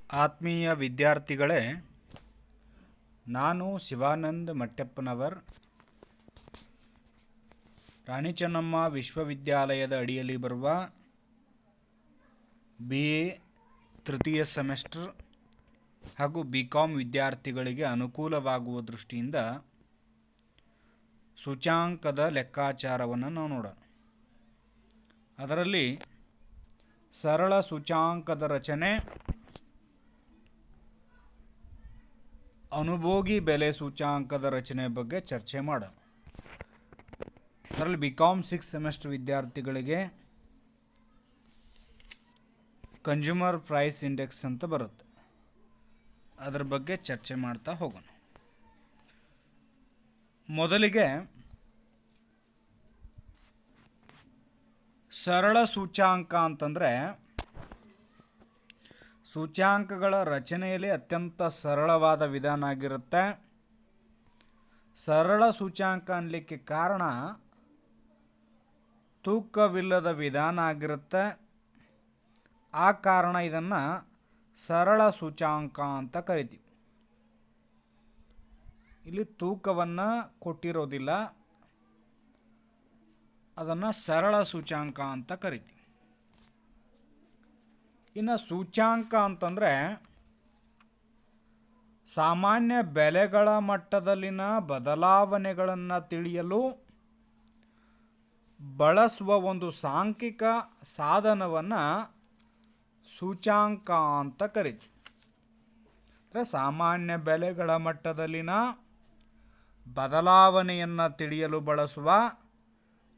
ಆತ್ಮೀಯ ವಿದ್ಯಾರ್ಥಿಗಳೇ, ನಾನು ಶಿವಾನಂದ ಮಟ್ಟಪ್ಪನವರ್ ರಾಣಿ ಚೆನ್ನಮ್ಮ ವಿಶ್ವವಿದ್ಯಾಲಯದ ಅಡಿಯಲ್ಲಿ ಬರುವ BA ತೃತೀಯ ಸೆಮೆಸ್ಟರ್ ಹಾಗೂ BCom ವಿದ್ಯಾರ್ಥಿಗಳಿಗೆ ಅನುಕೂಲವಾಗುವ ದೃಷ್ಟಿಯಿಂದ ಸೂಚ್ಯಾಂಕದ ಲೆಕ್ಕಾಚಾರವನ್ನು ನಾವು ನೋಡೋಣ. ಅದರಲ್ಲಿ ಸರಳ ಸೂಚ್ಯಾಂಕದ ರಚನೆ, ಅನುಭೋಗಿ ಬೆಲೆ ಸೂಚ್ಯಾಂಕದ ರಚನೆ ಬಗ್ಗೆ ಚರ್ಚೆ ಮಾಡೋಣ. ಅದರಲ್ಲಿ BCom 6 ಸೆಮೆಸ್ಟರ್ ವಿದ್ಯಾರ್ಥಿಗಳಿಗೆ ಕನ್ಸ್ಯೂಮರ್ ಪ್ರೈಸ್ ಇಂಡೆಕ್ಸ್ ಅಂತ ಬರುತ್ತೆ. ಅದರ ಬಗ್ಗೆ ಚರ್ಚೆ ಮಾಡ್ತಾ ಹೋಗೋಣ. ಮೊದಲಿಗೆ ಸರಳ ಸೂಚ್ಯಾಂಕ ಅಂತಂದರೆ ಸೂಚ್ಯಾಂಕಗಳ ರಚನೆಯಲ್ಲಿ ಅತ್ಯಂತ ಸರಳವಾದ ವಿಧಾನ ಆಗಿರುತ್ತೆ. ಸರಳ ಸೂಚ್ಯಾಂಕ ಅನ್ನಲಿಕ್ಕೆ ಕಾರಣ ತೂಕವಿಲ್ಲದ ವಿಧಾನ ಆಗಿರುತ್ತೆ. ಆ ಕಾರಣ ಇದನ್ನು ಸರಳ ಸೂಚ್ಯಾಂಕ ಅಂತ ಕರಿತೀವಿ. ಇಲ್ಲಿ ತೂಕವನ್ನು ಕೊಟ್ಟಿರೋದಿಲ್ಲ, ಅದನ್ನು ಸರಳ ಸೂಚ್ಯಾಂಕ ಅಂತ ಕರಿತೀವಿ. ಇನ್ನು ಸೂಚ್ಯಾಂಕ ಅಂತಂದರೆ ಸಾಮಾನ್ಯ ಬೆಲೆಗಳ ಮಟ್ಟದಲ್ಲಿನ ಬದಲಾವಣೆಗಳನ್ನು ತಿಳಿಯಲು ಬಳಸುವ ಒಂದು ಸಾಂಖ್ಯಿಕ ಸಾಧನವನ್ನು ಸೂಚ್ಯಾಂಕ ಅಂತ ಕರಿತೀವಿ. ಅಂದರೆ ಸಾಮಾನ್ಯ ಬೆಲೆಗಳ ಮಟ್ಟದಲ್ಲಿನ ಬದಲಾವಣೆಯನ್ನು ತಿಳಿಯಲು ಬಳಸುವ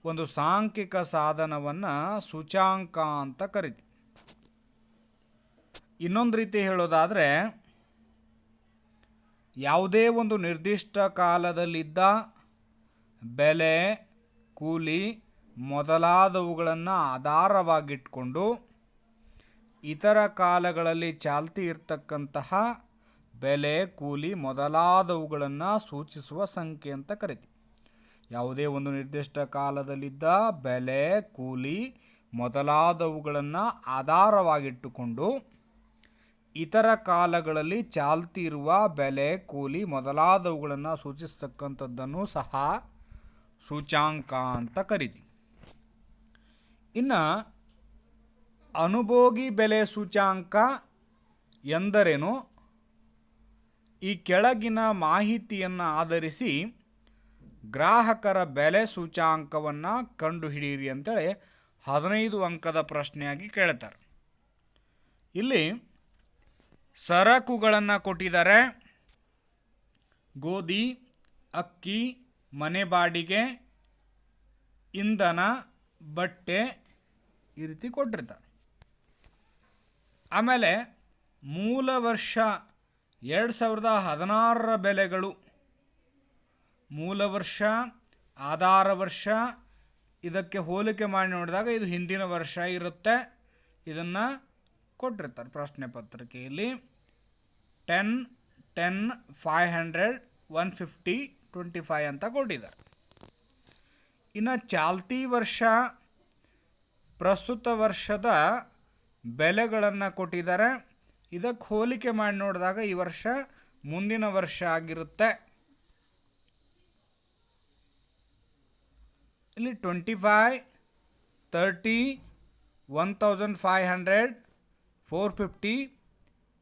ಒಂದು ಸಾಂಖ್ಯಿಕ ಸಾಧನವನ್ನು ಸೂಚ್ಯಾಂಕ ಅಂತ ಕರಿತೀವಿ. ಇನ್ನೊಂದು ರೀತಿ ಹೇಳೋದಾದರೆ, ಯಾವುದೇ ಒಂದು ನಿರ್ದಿಷ್ಟ ಕಾಲದಲ್ಲಿದ್ದ ಬೆಲೆ, ಕೂಲಿ ಮೊದಲಾದವುಗಳನ್ನು ಆಧಾರವಾಗಿಟ್ಕೊಂಡು ಇತರ ಕಾಲಗಳಲ್ಲಿ ಚಾಲ್ತಿ ಇರತಕ್ಕಂತಹ ಬೆಲೆ, ಕೂಲಿ ಮೊದಲಾದವುಗಳನ್ನು ಸೂಚಿಸುವ ಸಂಖ್ಯೆ ಅಂತ ಕರಿತೀವಿ. ಯಾವುದೇ ಒಂದು ನಿರ್ದಿಷ್ಟ ಕಾಲದಲ್ಲಿದ್ದ ಬೆಲೆ, ಕೂಲಿ ಮೊದಲಾದವುಗಳನ್ನು ಆಧಾರವಾಗಿಟ್ಟುಕೊಂಡು ಇತರ ಕಾಲಗಳಲ್ಲಿ ಚಾಲ್ತಿ ಇರುವ ಬೆಲೆ, ಕೂಲಿ ಮೊದಲಾದವುಗಳನ್ನು ಸೂಚಿಸ್ತಕ್ಕಂಥದ್ದನ್ನು ಸಹ ಸೂಚ್ಯಾಂಕ ಅಂತ ಕರಿತೀವಿ. ಇನ್ನು ಅನುಭೋಗಿ ಬೆಲೆ ಸೂಚ್ಯಾಂಕ ಎಂದರೇನು? ಈ ಕೆಳಗಿನ ಮಾಹಿತಿಯನ್ನು ಆಧರಿಸಿ ಗ್ರಾಹಕರ ಬೆಲೆ ಸೂಚ್ಯಾಂಕವನ್ನು ಕಂಡುಹಿಡಿಯಿರಿ ಅಂತೇಳಿ 15 ಅಂಕದ ಪ್ರಶ್ನೆಯಾಗಿ ಕೇಳ್ತಾರೆ. ಇಲ್ಲಿ ಸರಕುಗಳನ್ನು ಕೊಟ್ಟಿದ್ದಾರೆ. ಗೋಧಿ, ಅಕ್ಕಿ, ಮನೆ ಬಾಡಿಗೆ, ಇಂಧನ, ಬಟ್ಟೆ ಈ ರೀತಿ ಕೊಟ್ಟಿರ್ತಾರೆ. ಆಮೇಲೆ ಮೂಲ ವರ್ಷ 2016ರ ಬೆಲೆಗಳು, ಮೂಲ ವರ್ಷ, ಆಧಾರ ವರ್ಷ, ಇದಕ್ಕೆ ಹೋಲಿಕೆ ಮಾಡಿ ನೋಡಿದಾಗ ಇದು ಹಿಂದಿನ ವರ್ಷ ಇರುತ್ತೆ. ಇದನ್ನು ಕೊಟ್ಟಿರ್ತಾರೆ ಪ್ರಶ್ನೆ ಪತ್ರಿಕೆಯಲ್ಲಿ. 10, 10, 500, 150, 25 ಅಂತ ಕೊಟ್ಟಿದ್ದಾರೆ. ಇನ್ನು ಚಾಲ್ತಿ ವರ್ಷ, ಪ್ರಸ್ತುತ ವರ್ಷದ ಬೆಲೆಗಳನ್ನು ಕೊಟ್ಟಿದ್ದಾರೆ. ಇದಕ್ಕೆ ಹೋಲಿಕೆ ಮಾಡಿ ನೋಡಿದಾಗ ಈ ವರ್ಷ ಮುಂದಿನ ವರ್ಷ ಆಗಿರುತ್ತೆ. ಇಲ್ಲಿ 25, 30, 1500, 450,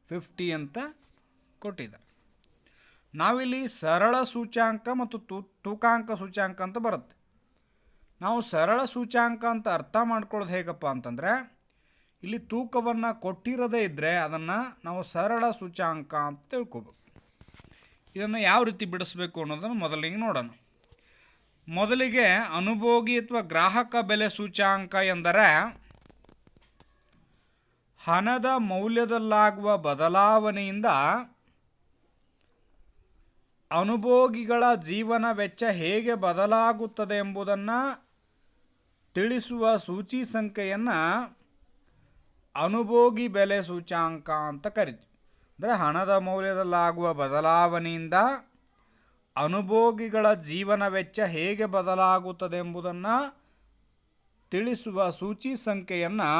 50 ಅಂತ ಕೊಟ್ಟಿದ್ದಾರೆ. ನಾವಿಲ್ಲಿ ಸರಳ ಸೂಚ್ಯಾಂಕ ಮತ್ತು ತೂಕಾಂಕ ಸೂಚ್ಯಾಂಕ ಅಂತ ಬರುತ್ತೆ. ನಾವು ಸರಳ ಸೂಚ್ಯಾಂಕ ಅಂತ ಅರ್ಥ ಮಾಡ್ಕೊಳ್ಳೋದು ಹೇಗಪ್ಪ ಅಂತಂದರೆ, ಇಲ್ಲಿ ತೂಕವನ್ನು ಕೊಟ್ಟಿರದೇ ಇದ್ದರೆ ಅದನ್ನು ನಾವು ಸರಳ ಸೂಚ್ಯಾಂಕ ಅಂತ ತಿಳ್ಕೊಬೇಕು. ಇದನ್ನು ಯಾವ ರೀತಿ ಬಿಡಿಸ್ಬೇಕು ಅನ್ನೋದನ್ನು ಮೊದಲಿಗೆ ನೋಡೋಣ. ಮೊದಲಿಗೆ ಅನುಭೋಗಿ ಅಥವಾ ಗ್ರಾಹಕ ಬೆಲೆ ಸೂಚ್ಯಾಂಕ ಎಂದರೆ ಹಣದ ಮೌಲ್ಯದಲ್ಲಾಗುವ ಬದಲಾವಣೆಯಿಂದ ಅನುಭೋಗಿಗಳ ಜೀವನ ವೆಚ್ಚ ಹೇಗೆ ಬದಲಾಗುತ್ತದೆ ಎಂಬುದನ್ನು ತಿಳಿಸುವ ಸೂಚಿ ಸಂಖ್ಯೆಯನ್ನು ಅನುಭೋಗಿ ಬೆಲೆ ಸೂಚ್ಯಾಂಕ ಅಂತ ಕರಿತೀವಿ. ಅಂದರೆ ಹಣದ ಮೌಲ್ಯದಲ್ಲಾಗುವ ಬದಲಾವಣೆಯಿಂದ ಅನುಭೋಗಿಗಳ ಜೀವನ ವೆಚ್ಚ ಹೇಗೆ ಬದಲಾಗುತ್ತದೆ ಎಂಬುದನ್ನು ತಿಳಿಸುವ ಸೂಚಿ ಸಂಖ್ಯೆಯನ್ನು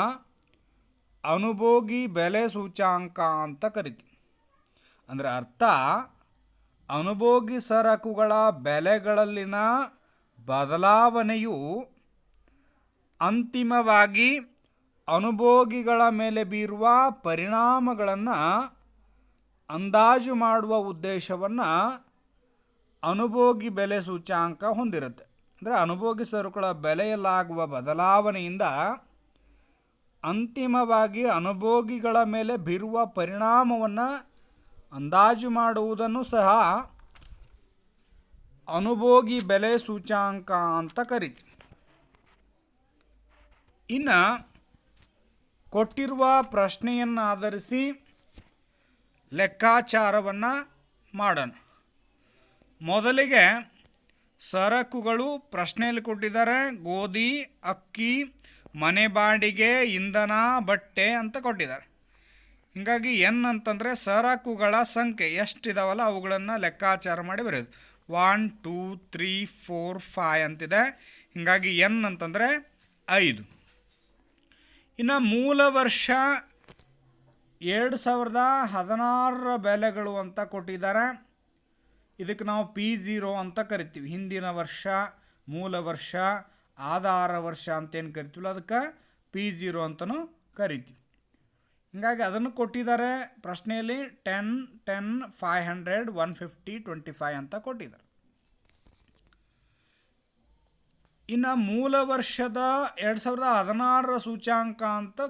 ಅನುಭೋಗಿ ಬೆಲೆ ಸೂಚ್ಯಾಂಕ ಅಂತ ಕರಿತೀವಿ. ಅಂದರೆ ಅರ್ಥ, ಅನುಭೋಗಿ ಸರಕುಗಳ ಬೆಲೆಗಳಲ್ಲಿನ ಬದಲಾವಣೆಯು ಅಂತಿಮವಾಗಿ ಅನುಭೋಗಿಗಳ ಮೇಲೆ ಬೀರುವ ಪರಿಣಾಮಗಳನ್ನು ಅಂದಾಜು ಮಾಡುವ ಉದ್ದೇಶವನ್ನು ಅನುಭೋಗಿ ಬೆಲೆ ಸೂಚ್ಯಾಂಕ ಹೊಂದಿರುತ್ತೆ. ಅಂದರೆ ಅನುಭೋಗಿ ಸರಕುಗಳ ಬೆಲೆಯಲ್ಲಾಗುವ ಬದಲಾವಣೆಯಿಂದ ಅಂತಿಮವಾಗಿ ಅನುಭೋಗಿಗಳ ಮೇಲೆ ಬೀರುವ ಪರಿಣಾಮವನ್ನು ಅಂದಾಜು ಮಾಡುವುದನ್ನು ಸಹ ಅನುಭೋಗಿ ಬೆಲೆ ಸೂಚ್ಯಾಂಕ ಅಂತ ಕರಿತೀವಿ. ಇನ್ನು ಕೊಟ್ಟಿರುವ ಪ್ರಶ್ನೆಯನ್ನು ಆಧರಿಸಿ ಲೆಕ್ಕಾಚಾರವನ್ನು ಮಾಡೋಣ. ಮೊದಲಿಗೆ ಸರಕುಗಳು ಪ್ರಶ್ನೆಯಲ್ಲಿ ಕೊಟ್ಟಿದ್ದಾರೆ. ಗೋಧಿ, ಅಕ್ಕಿ, ಮನೆ ಬಾಡಿಗೆ, ಇಂಧನ, ಬಟ್ಟೆ ಅಂತ ಕೊಟ್ಟಿದ್ದಾರೆ. ಹೀಗಾಗಿ ಎನ್ ಅಂತಂದರೆ ಸರಕುಗಳ ಸಂಖ್ಯೆ ಎಷ್ಟಿದಾವಲ್ಲ ಅವುಗಳನ್ನು ಲೆಕ್ಕಾಚಾರ ಮಾಡಿ ಬರೆಯೋದು. 1 2 3 4 5 ಅಂತಿದೆ. ಹೀಗಾಗಿ ಎನ್ ಅಂತಂದರೆ 5. ಇನ್ನು ಮೂಲ ವರ್ಷ 2016 ಬೆಲೆಗಳು ಅಂತ ಕೊಟ್ಟಿದ್ದಾರೆ. ಇದಕ್ಕೆ ನಾವು P0 ಅಂತ ಕರಿತೀವಿ. ಹಿಂದಿನ ವರ್ಷ, ಮೂಲ ವರ್ಷ, ಆಧಾರ ವರ್ಷ ಅಂತೇನು ಕರಿತೀವಲ್ಲ ಅದಕ್ಕೆ P0 ಅಂತಲೂ ಕರಿತೀವಿ. ಹೀಗಾಗಿ ಅದನ್ನು ಕೊಟ್ಟಿದ್ದಾರೆ ಪ್ರಶ್ನೆಯಲ್ಲಿ. 10 10 500 150 25 ಅಂತ ಕೊಟ್ಟಿದ್ದಾರೆ. ಇನ್ನು ಮೂಲ ವರ್ಷದ 2016 ಸೂಚ್ಯಾಂಕ ಅಂತ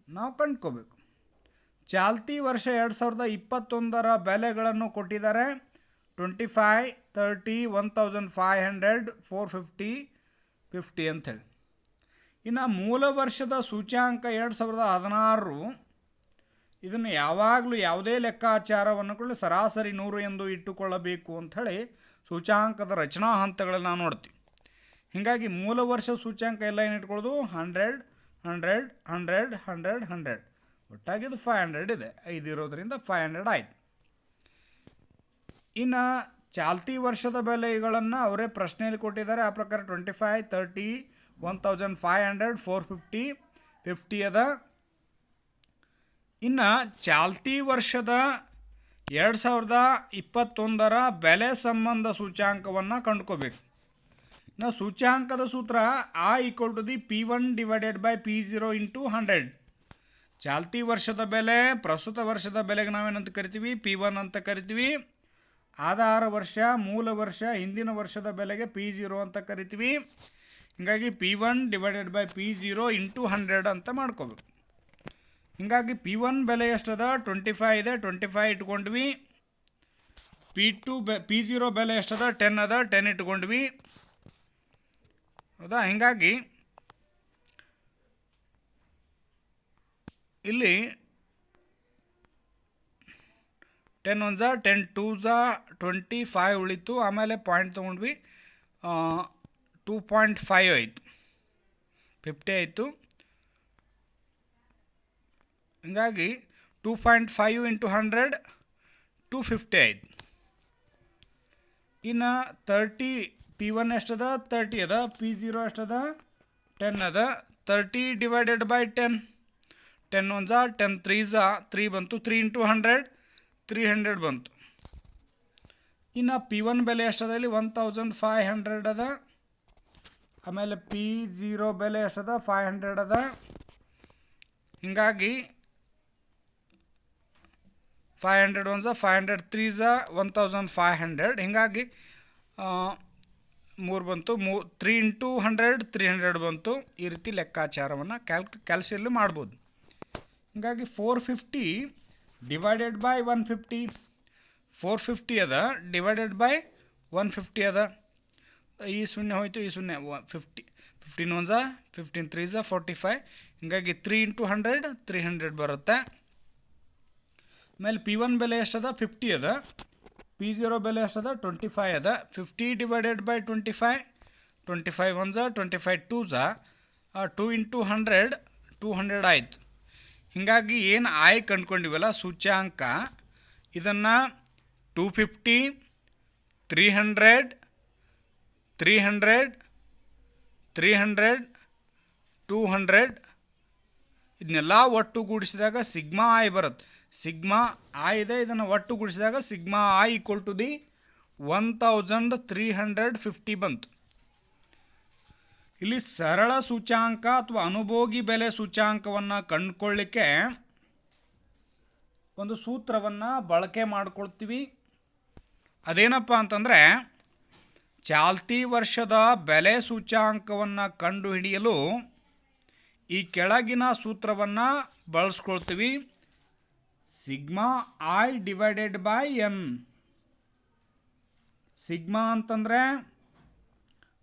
ನಾವು ಕಂಡ್ಕೋಬೇಕು. ಚಾಲ್ತಿ ವರ್ಷ 2021 ಬೆಲೆಗಳನ್ನು ಕೊಟ್ಟಿದ್ದಾರೆ. 25 30 1500 450 50 ಅಂಥೇಳಿ. ಇನ್ನು ಮೂಲ ವರ್ಷದ ಸೂಚ್ಯಾಂಕ 2016 ಇದನ್ನು ಯಾವಾಗಲೂ ಯಾವುದೇ ಲೆಕ್ಕಾಚಾರವನ್ನು ಕೂಡ ಸರಾಸರಿ 100 ಎಂದು ಇಟ್ಟುಕೊಳ್ಳಬೇಕು ಅಂಥೇಳಿ ಸೂಚ್ಯಾಂಕದ ರಚನಾ ಹಂತಗಳನ್ನು ನಾವು ನೋಡ್ತೀವಿ. ಹೀಗಾಗಿ ಮೂಲ ವರ್ಷ ಸೂಚ್ಯಾಂಕ ಎಲ್ಲ ಏನು ಇಟ್ಕೊಳ್ಳೋದು 100 100 100 100 100 ಒಟ್ಟಾಗಿ ಇದು 500 ಇದೆ. 5 ಇರೋದ್ರಿಂದ 500 ಆಯಿತು. ಇನ್ನು ಚಾಲ್ತಿ ವರ್ಷದ ಬೆಲೆಗಳನ್ನು ಅವರೇ ಪ್ರಶ್ನೆಯಲ್ಲಿ ಕೊಟ್ಟಿದ್ದಾರೆ. ಆ ಪ್ರಕಾರ 25 30 1500 450 50 ಅದ. ಇನ್ನು ಚಾಲ್ತಿ ವರ್ಷದ 2021 ಬೆಲೆ ಸಂಬಂಧ ಸೂಚ್ಯಾಂಕವನ್ನು ಕಂಡುಕೋಬೇಕು. ಇನ್ನು ಸೂಚ್ಯಾಂಕದ ಸೂತ್ರ I = the P1 / P0 × 100. ಚಾಲ್ತಿ ವರ್ಷದ ಬೆಲೆ ಪ್ರಸ್ತುತ ವರ್ಷದ ಬೆಲೆಗೆ ನಾವೇನಂತ ಕರಿತೀವಿ? P1 ಅಂತ ಕರಿತೀವಿ. ಆಧಾರ ವರ್ಷ, ಮೂಲ ವರ್ಷ, ಹಿಂದಿನ ವರ್ಷದ ಬೆಲೆಗೆ P0 ಅಂತ ಕರಿತೀವಿ. ಹೀಗಾಗಿ P1 / P0 × 100 ಅಂತ ಮಾಡ್ಕೋಬೇಕು. ಹೀಗಾಗಿ P1 ಬೆಲೆ ಎಷ್ಟದ? 25 ಇದೆ, 25 ಇಟ್ಕೊಂಡ್ವಿ. P0 ಬೆಲೆ ಎಷ್ಟದ? 10 ಅದ, 10 ಇಟ್ಕೊಂಡ್ವಿ. ಹೌದಾ? ಹೀಗಾಗಿ ಇಲ್ಲಿ 10 1 10 2 25 ಉಳಿತು. ಆಮೇಲೆ ಪಾಯಿಂಟ್ ತೊಗೊಂಡ್ವಿ, 2.5 ಆಯಿತು, 50 ಆಯಿತು. ಹೀಗಾಗಿ 2.5 × 100 250 ಆಯಿತು. ಇನ್ನು 30 P1 ಎಷ್ಟದ? 30 ಅದ. P0 ಎಷ್ಟದ? 10 ಅದ. 30 / 10 10 1 10 3 ಬಂತು. 3 × 100 300 ಬಂತು. ಇನ್ನು P1 ಬೆಲೆ ಎಷ್ಟದ? ಇಲ್ಲಿ 1500 ಅದ. ಆಮೇಲೆ P0 ಬೆಲೆ ಎಷ್ಟದ? 500 ಅದ. ಹೀಗಾಗಿ 500 1 500 3 1500. ಹೀಗಾಗಿ 3 ಬಂತು. 3 × 100 300 ಬಂತು. ಈ ರೀತಿ ಲೆಕ್ಕಾಚಾರವನ್ನು ಕ್ಯಾಲ್ಸಿಯಲ್ಲಿ ಮಾಡ್ಬೋದು. ಹೀಗಾಗಿ 450 / 150 450 ಅದ, ಡಿವೈಡೆಡ್ ಬೈ 150 ಅದ. ಈ ಶೂನ್ಯ ಹೋಯಿತು, ಈ ಶೂನ್ಯ 50. 15 1 15 3 45. ಹೀಗಾಗಿ 3 × 100 300 ಬರುತ್ತೆ. ಆಮೇಲೆ P1 ಬೆಲೆ ಎಷ್ಟದ? 50 ಅದ. P0 ಬೆಲೆ ಎಷ್ಟದ? 25 ಅದ. 50 / 25 25 1 25 2 2 × 100 200 ಆಯಿತು. ಹೀಗಾಗಿ ಏನು ಆಯ್ ಕಂಡುಕೊಂಡಿವಲ್ಲ ಸೂಚ್ಯಾಂಕ, ಇದನ್ನು 250 300 300 300 200 ಇದನ್ನೆಲ್ಲ ಒಟ್ಟುಗೂಡಿಸಿದಾಗ ಸಿಗ್ಮಾ ಐ ಬರುತ್ತೆ. ಸಿಗ್ಮಾ ಐ ಇದೆ, ಇದನ್ನು ಒಟ್ಟುಗೂಡಿಸಿದಾಗ sigma I equal to the 1350 ಬಂತು. ಇಲ್ಲಿ ಸರಳ ಸೂಚ್ಯಾಂಕ ಅಥವಾ ಅನುಭೋಗಿ ಬೆಲೆ ಸೂಚ್ಯಾಂಕವನ್ನು ಕಂಡುಕೊಳ್ಳಿಕ್ಕೆ ಒಂದು ಸೂತ್ರವನ್ನು ಬಳಕೆ ಮಾಡ್ಕೊಳ್ತೀವಿ. ಅದೇನಪ್ಪ ಅಂತಂದರೆ, ಚಾಲ್ತಿ ವರ್ಷದ ಬೆಲೆ ಸೂಚ್ಯಾಂಕವನ್ನು ಕಂಡುಹಿಡಿಯಲು ಈ ಕೆಳಗಿನ ಸೂತ್ರವನ್ನು ಬಳಸ್ಕೊಳ್ತೀವಿ. Sigma I divided by N. Sigma ಅಂತಂದರೆ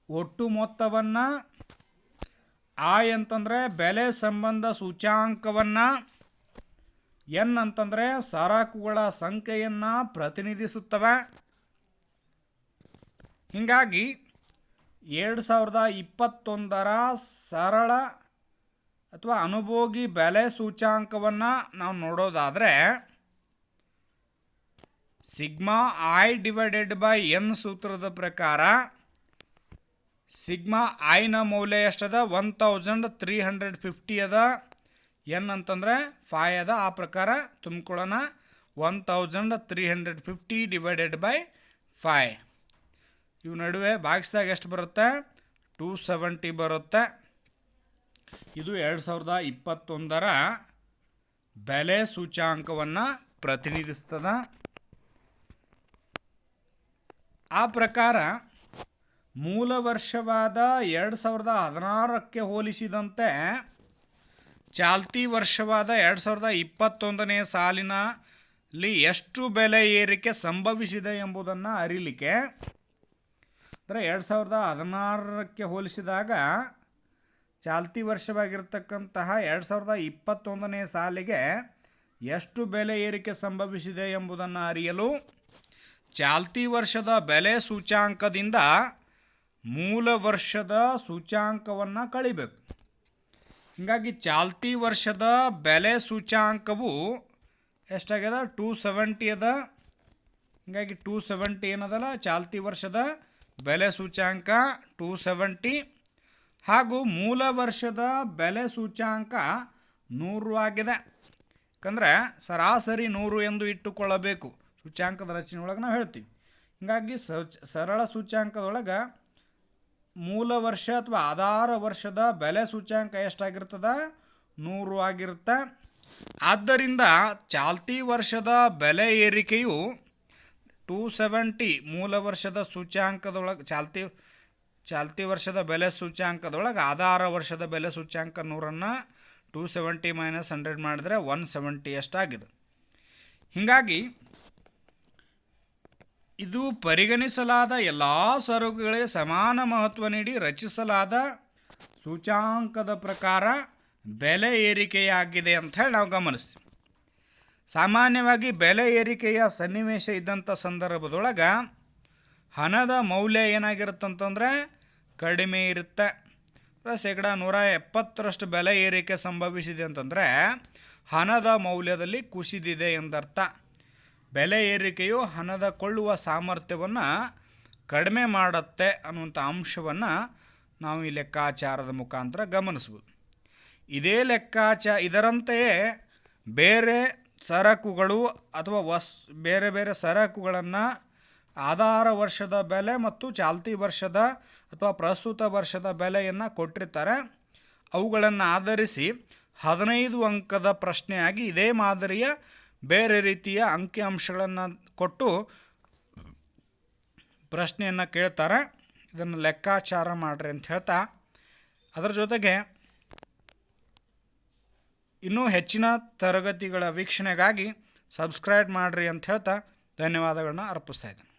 ಒಟ್ಟು ಮೊತ್ತವನ್ನು, ಐ ಅಂತಂದರೆ ಬೆಲೆ ಸಂಬಂಧ ಸೂಚ್ಯಾಂಕವನ್ನು, ಎನ್ ಅಂತಂದರೆ ಸರಕುಗಳ ಸಂಖ್ಯೆಯನ್ನು ಪ್ರತಿನಿಧಿಸುತ್ತವೆ. ಹೀಗಾಗಿ 2021 ಸರಳ ಅಥವಾ ಅನುಭೋಗಿ ಬೆಲೆ ಸೂಚ್ಯಾಂಕವನ್ನು ನಾವು ನೋಡೋದಾದರೆ, sigma I divided by N ಸೂತ್ರದ ಪ್ರಕಾರ ಸಿಗ್ಮಾ ಐನ ಮೌಲ್ಯ ಎಷ್ಟದ? 1350 ಅದ. ಎನ್ ಅಂತಂದರೆ 5 ಅದ. ಆ ಪ್ರಕಾರ ತುಂಬಿಕೊಳ್ಳೋಣ. 1350 ಡಿವೈಡೆಡ್ ಬೈ 5. ಇವು ನಡುವೆ ಭಾಗಿಸಿದಾಗ ಎಷ್ಟು ಬರುತ್ತೆ? 270 ಬರುತ್ತೆ. ಇದು 2021 ಬೆಲೆ ಸೂಚ್ಯಾಂಕವನ್ನು ಪ್ರತಿನಿಧಿಸ್ತದೆ. ಆ ಪ್ರಕಾರ ಮೂಲ ವರ್ಷವಾದ 2016ಕ್ಕೆ ಹೋಲಿಸಿದಂತೆ ಚಾಲ್ತಿ ವರ್ಷವಾದ 2021ನೇ ಸಾಲಿನಲ್ಲಿ ಎಷ್ಟು ಬೆಲೆ ಏರಿಕೆ ಸಂಭವಿಸಿದೆ ಎಂಬುದನ್ನು ಅರಿಲಿಕ್ಕೆ, ಅಂದರೆ 2016ಕ್ಕೆ ಹೋಲಿಸಿದಾಗ ಚಾಲ್ತಿ ವರ್ಷವಾಗಿರ್ತಕ್ಕಂತಹ 2021ನೇ ಸಾಲಿಗೆ ಎಷ್ಟು ಬೆಲೆ ಏರಿಕೆ ಸಂಭವಿಸಿದೆ ಎಂಬುದನ್ನು ಅರಿಯಲು ಚಾಲ್ತಿ ವರ್ಷದ ಬೆಲೆ ಸೂಚ್ಯಾಂಕದಿಂದ ಮೂಲ ವರ್ಷದ ಸೂಚ್ಯಾಂಕವನ್ನು ಕಳಿಬೇಕು. ಹೀಗಾಗಿ ಚಾಲ್ತಿ ವರ್ಷದ ಬೆಲೆ ಸೂಚ್ಯಾಂಕವು ಎಷ್ಟಾಗ್ಯದ? 270 ಅದ. ಹೀಗಾಗಿ 270 ಏನದಲ್ಲ, ಚಾಲ್ತಿ ವರ್ಷದ ಬೆಲೆ ಸೂಚ್ಯಾಂಕ 270, ಹಾಗೂ ಮೂಲ ವರ್ಷದ ಬೆಲೆ ಸೂಚ್ಯಾಂಕ 100 ಆಗಿದೆ. ಯಾಕಂದರೆ ಸರಾಸರಿ 100 ಎಂದು ಇಟ್ಟುಕೊಳ್ಳಬೇಕು. ಸೂಚ್ಯಾಂಕದ ರಚನೆ ಒಳಗೆ ನಾವು ಹೇಳ್ತೀವಿ. ಹೀಗಾಗಿ ಸರಳ ಸೂಚ್ಯಾಂಕದೊಳಗೆ ಮೂಲ ವರ್ಷ ಅಥವಾ ಆಧಾರ ವರ್ಷದ ಬೆಲೆ ಸೂಚ್ಯಾಂಕ ಎಷ್ಟಾಗಿರ್ತದ? 100 ಆಗಿರುತ್ತೆ. ಆದ್ದರಿಂದ ಚಾಲ್ತಿ ವರ್ಷದ ಬೆಲೆ ಏರಿಕೆಯು 270 ಮೂಲ ವರ್ಷದ ಸೂಚ್ಯಾಂಕದೊಳಗೆ ಚಾಲ್ತಿ ವರ್ಷದ ಬೆಲೆ ಸೂಚ್ಯಾಂಕದೊಳಗೆ ಆಧಾರ ವರ್ಷದ ಬೆಲೆ ಸೂಚ್ಯಾಂಕ 100ನ್ನು 270 - 100 ಮಾಡಿದರೆ 170 ಎಷ್ಟಾಗಿದೆ. ಹೀಗಾಗಿ ಇದು ಪರಿಗಣಿಸಲಾದ ಎಲ್ಲ ಸರಕುಗಳಿಗೆ ಸಮಾನ ಮಹತ್ವ ನೀಡಿ ರಚಿಸಲಾದ ಸೂಚ್ಯಾಂಕದ ಪ್ರಕಾರ ಬೆಲೆ ಏರಿಕೆಯಾಗಿದೆ ಅಂತ ಹೇಳಿ ನಾವು ಗಮನಿಸ್ತೀವಿ. ಸಾಮಾನ್ಯವಾಗಿ ಬೆಲೆ ಏರಿಕೆಯ ಸನ್ನಿವೇಶ ಇದ್ದಂಥ ಸಂದರ್ಭದೊಳಗೆ ಹಣದ ಮೌಲ್ಯ ಏನಾಗಿರುತ್ತಂತಂದರೆ ಕಡಿಮೆ ಇರುತ್ತೆ. 170% ಬೆಲೆ ಏರಿಕೆ ಸಂಭವಿಸಿದೆ ಅಂತಂದರೆ ಹಣದ ಮೌಲ್ಯದಲ್ಲಿ ಕುಸಿದಿದೆ ಎಂದರ್ಥ. ಬೆಲೆ ಏರಿಕೆಯು ಹಣದ ಕೊಳ್ಳುವ ಸಾಮರ್ಥ್ಯವನ್ನು ಕಡಿಮೆ ಮಾಡುತ್ತೆ ಅನ್ನುವಂಥ ಅಂಶವನ್ನು ನಾವು ಈ ಲೆಕ್ಕಾಚಾರದ ಮುಖಾಂತರ ಗಮನಿಸ್ಬೋದು. ಇದರಂತೆಯೇ ಬೇರೆ ಸರಕುಗಳು ಅಥವಾ ಬೇರೆ ಬೇರೆ ಸರಕುಗಳನ್ನು ಆಧಾರ ವರ್ಷದ ಬೆಲೆ ಮತ್ತು ಚಾಲ್ತಿ ವರ್ಷದ ಅಥವಾ ಪ್ರಸ್ತುತ ವರ್ಷದ ಬೆಲೆಯನ್ನು ಕೊಟ್ಟಿರ್ತಾರೆ. ಅವುಗಳನ್ನು ಆಧರಿಸಿ 15 ಅಂಕದ ಪ್ರಶ್ನೆಯಾಗಿ ಇದೇ ಮಾದರಿಯ ಬೇರೆ ರೀತಿಯ ಅಂಕಿಅಂಶಗಳನ್ನು ಕೊಟ್ಟು ಪ್ರಶ್ನೆಯನ್ನು ಕೇಳ್ತಾರೆ. ಇದನ್ನು ಲೆಕ್ಕಾಚಾರ ಮಾಡಿರಿ ಅಂತ ಹೇಳ್ತಾ, ಅದರ ಜೊತೆಗೆ ಇನ್ನೂ ಹೆಚ್ಚಿನ ತರಗತಿಗಳ ವೀಕ್ಷಣೆಗಾಗಿ ಸಬ್ಸ್ಕ್ರೈಬ್ ಮಾಡಿರಿ ಅಂತ ಹೇಳ್ತಾ ಧನ್ಯವಾದಗಳನ್ನ ಅರ್ಪಿಸ್ತಾ ಇದ್ದೇನೆ.